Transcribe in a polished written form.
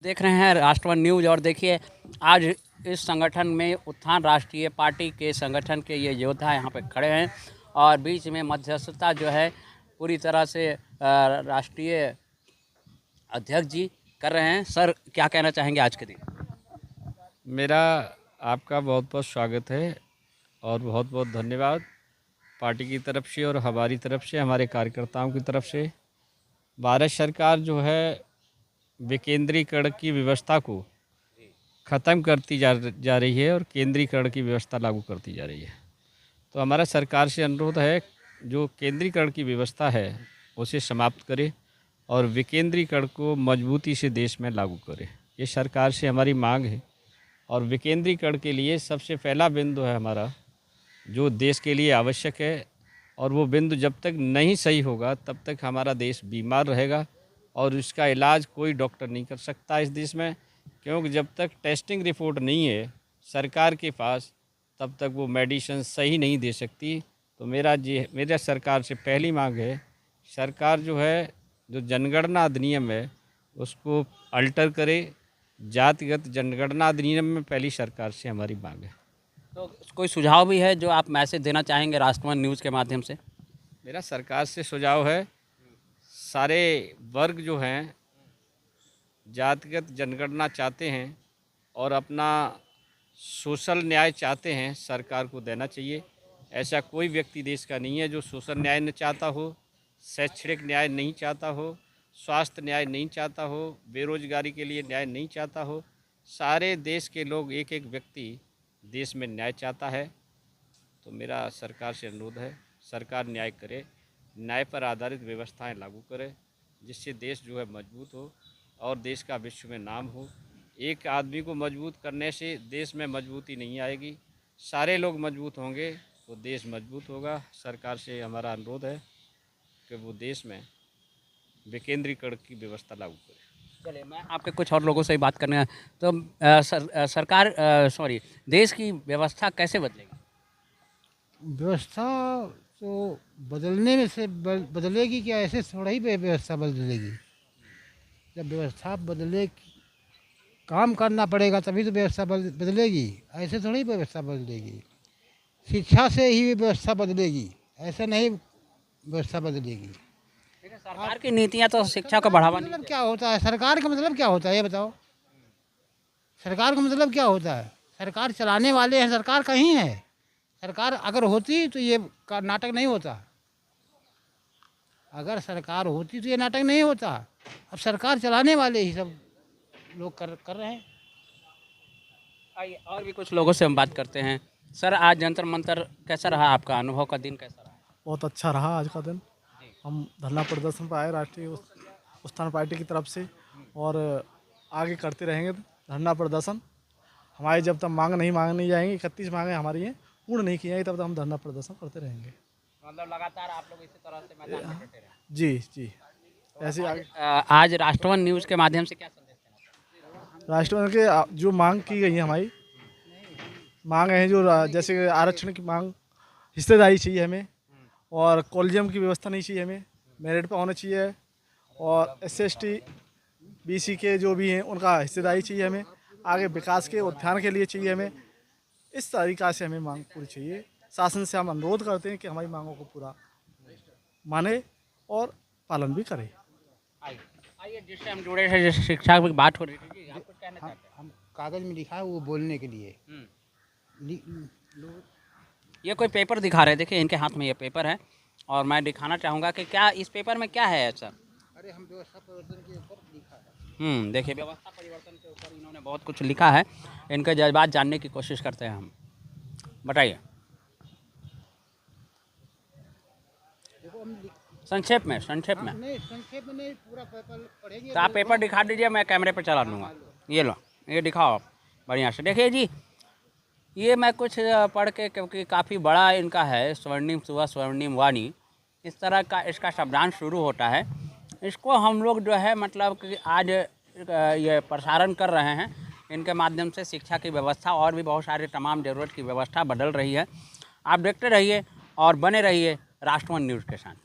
देख रहे हैं राष्ट्रवन न्यूज़। और देखिए आज इस संगठन में उत्थान राष्ट्रीय पार्टी के संगठन के ये योद्धा यहाँ पे खड़े हैं और बीच में मध्यस्थता जो है पूरी तरह से राष्ट्रीय अध्यक्ष जी कर रहे हैं। सर, क्या कहना चाहेंगे आज के दिन? मेरा आपका बहुत बहुत स्वागत है और बहुत बहुत धन्यवाद पार्टी की तरफ से और हमारी तरफ से, हमारे कार्यकर्ताओं की तरफ से। भारत सरकार जो है विकेंद्रीकरण की व्यवस्था को ख़त्म करती जा रही है और केंद्रीकरण की व्यवस्था लागू करती जा रही है। तो हमारा सरकार से अनुरोध है, जो केंद्रीकरण की व्यवस्था है उसे समाप्त करे और विकेंद्रीकरण को मजबूती से देश में लागू करे। ये सरकार से हमारी मांग है। और विकेंद्रीकरण के लिए सबसे पहला बिंदु है हमारा, जो देश के लिए आवश्यक है, और वो बिंदु जब तक नहीं सही होगा तब तक हमारा देश बीमार रहेगा और इसका इलाज कोई डॉक्टर नहीं कर सकता इस देश में, क्योंकि जब तक टेस्टिंग रिपोर्ट नहीं है सरकार के पास तब तक वो मेडिसिन सही नहीं दे सकती। तो मेरा सरकार से पहली मांग है, सरकार जो है जो जनगणना अधिनियम है उसको अल्टर करे। जातिगत जनगणना अधिनियम में पहली सरकार से हमारी मांग है। तो कोई सुझाव भी है जो आप मैसेज देना चाहेंगे राष्ट्रवन न्यूज़ के माध्यम से? मेरा सरकार से सुझाव है, सारे वर्ग जो हैं जातिगत जनगणना चाहते हैं और अपना सोशल न्याय चाहते हैं, सरकार को देना चाहिए। ऐसा कोई व्यक्ति देश का नहीं है जो सोशल न्याय न चाहता हो, शैक्षणिक न्याय नहीं चाहता हो, स्वास्थ्य न्याय नहीं चाहता हो, बेरोजगारी के लिए न्याय नहीं चाहता हो। सारे देश के लोग, एक एक व्यक्ति देश में न्याय चाहता है। तो मेरा सरकार से अनुरोध है, सरकार न्याय करे, न्याय पर आधारित व्यवस्थाएं लागू करे, जिससे देश जो है मजबूत हो और देश का विश्व में नाम हो। एक आदमी को मजबूत करने से देश में मजबूती नहीं आएगी, सारे लोग मजबूत होंगे तो देश मजबूत होगा। सरकार से हमारा अनुरोध है कि वो देश में विकेंद्रीकरण की व्यवस्था लागू करे। चलिए, मैं आपके कुछ और लोगों से ही बात करने तो सरकार देश की व्यवस्था कैसे बदलेगी? व्यवस्था तो बदलने में से बदलेगी क्या? ऐसे थोड़ा ही व्यवस्था बदलेगी। जब व्यवस्था बदले, काम करना पड़ेगा तभी तो व्यवस्था बदलेगी। ऐसे थोड़ी व्यवस्था बदलेगी। शिक्षा से ही व्यवस्था बदलेगी, ऐसे नहीं व्यवस्था बदलेगी। लेकिन सरकार की नीतियां तो शिक्षा को बढ़ावा नहीं मतलब क्या होता है? सरकार का मतलब क्या होता है ये बताओ? सरकार का मतलब क्या होता है? सरकार चलाने वाले हैं, सरकार कहीं है। सरकार अगर होती तो ये नाटक नहीं होता। अगर सरकार होती तो ये नाटक नहीं होता। अब सरकार चलाने वाले ही सब लोग कर रहे हैं। आइए और भी कुछ लोगों से हम बात करते हैं। सर, आज जंतर मंतर कैसा रहा? आपका अनुभव का दिन कैसा रहा? बहुत अच्छा रहा आज का दिन। हम धरना प्रदर्शन पर आए राष्ट्रीय उत्थान पार्टी की तरफ से, और आगे करते रहेंगे धरना प्रदर्शन। हमारी जब तक मांग नहीं जाएंगी, 31 मांगें हमारी हैं, पूर्ण नहीं की जाएंगी, तब तक हम धरना प्रदर्शन करते रहेंगे। मतलब लगातार आप लोग इसी तरह से मैदान में डटे रहें। जी ऐसे आगे। आज राष्ट्रवन न्यूज़ के माध्यम से क्या संदेश देना? राष्ट्रपति के जो मांग की गई है, हमारी मांग है जो जैसे आरक्षण की मांग, हिस्सेदारी चाहिए हमें, और कॉलेजियम की व्यवस्था नहीं चाहिए हमें, मेरिट पर होना चाहिए, और SC/ST BC के जो भी हैं उनका हिस्सेदारी चाहिए हमें, आगे विकास के उत्थान के लिए चाहिए हमें। इस तरीक़ा से हमें मांग पूरी चाहिए। शासन से हम अनुरोध करते हैं कि हमारी मांगों को पूरा माने और पालन भी करे। आइए, जिससे हम जुड़े हैं, जिस शिक्षा की बात हो रही थी, आप कुछ कहना चाहते हैं? हम कागज़ में लिखा है वो बोलने के लिए। ये कोई पेपर दिखा रहे हैं, देखिए इनके हाथ में ये पेपर है और मैं दिखाना चाहूँगा कि क्या इस पेपर में क्या है ऐसा। अरे हम व्यवस्था परिवर्तन के ऊपर लिखा है। देखिए, व्यवस्था परिवर्तन के ऊपर इन्होंने बहुत कुछ लिखा है। इनके जज्बात जानने की कोशिश करते हैं हम। बताइए संक्षेप में। नहीं, संक्षेप में नहीं, पूरा पेपर पढ़ेंगे तो आप पेपर दिखा दीजिए, मैं कैमरे पर चला दूँगा। ये लो, ये दिखाओ आप बढ़िया से। देखिए जी, ये मैं कुछ पढ़ के, क्योंकि काफ़ी बड़ा इनका है, स्वर्णिम सुबह स्वर्णिम वाणी, इस तरह का इसका शब्दांश शुरू होता है। इसको हम लोग जो है मतलब कि आज ये प्रसारण कर रहे हैं। इनके माध्यम से शिक्षा की व्यवस्था और भी बहुत सारी तमाम ज़रूरत की व्यवस्था बदल रही है। आप देखते रहिए और बने रहिए राष्ट्रवन न्यूज़ के साथ।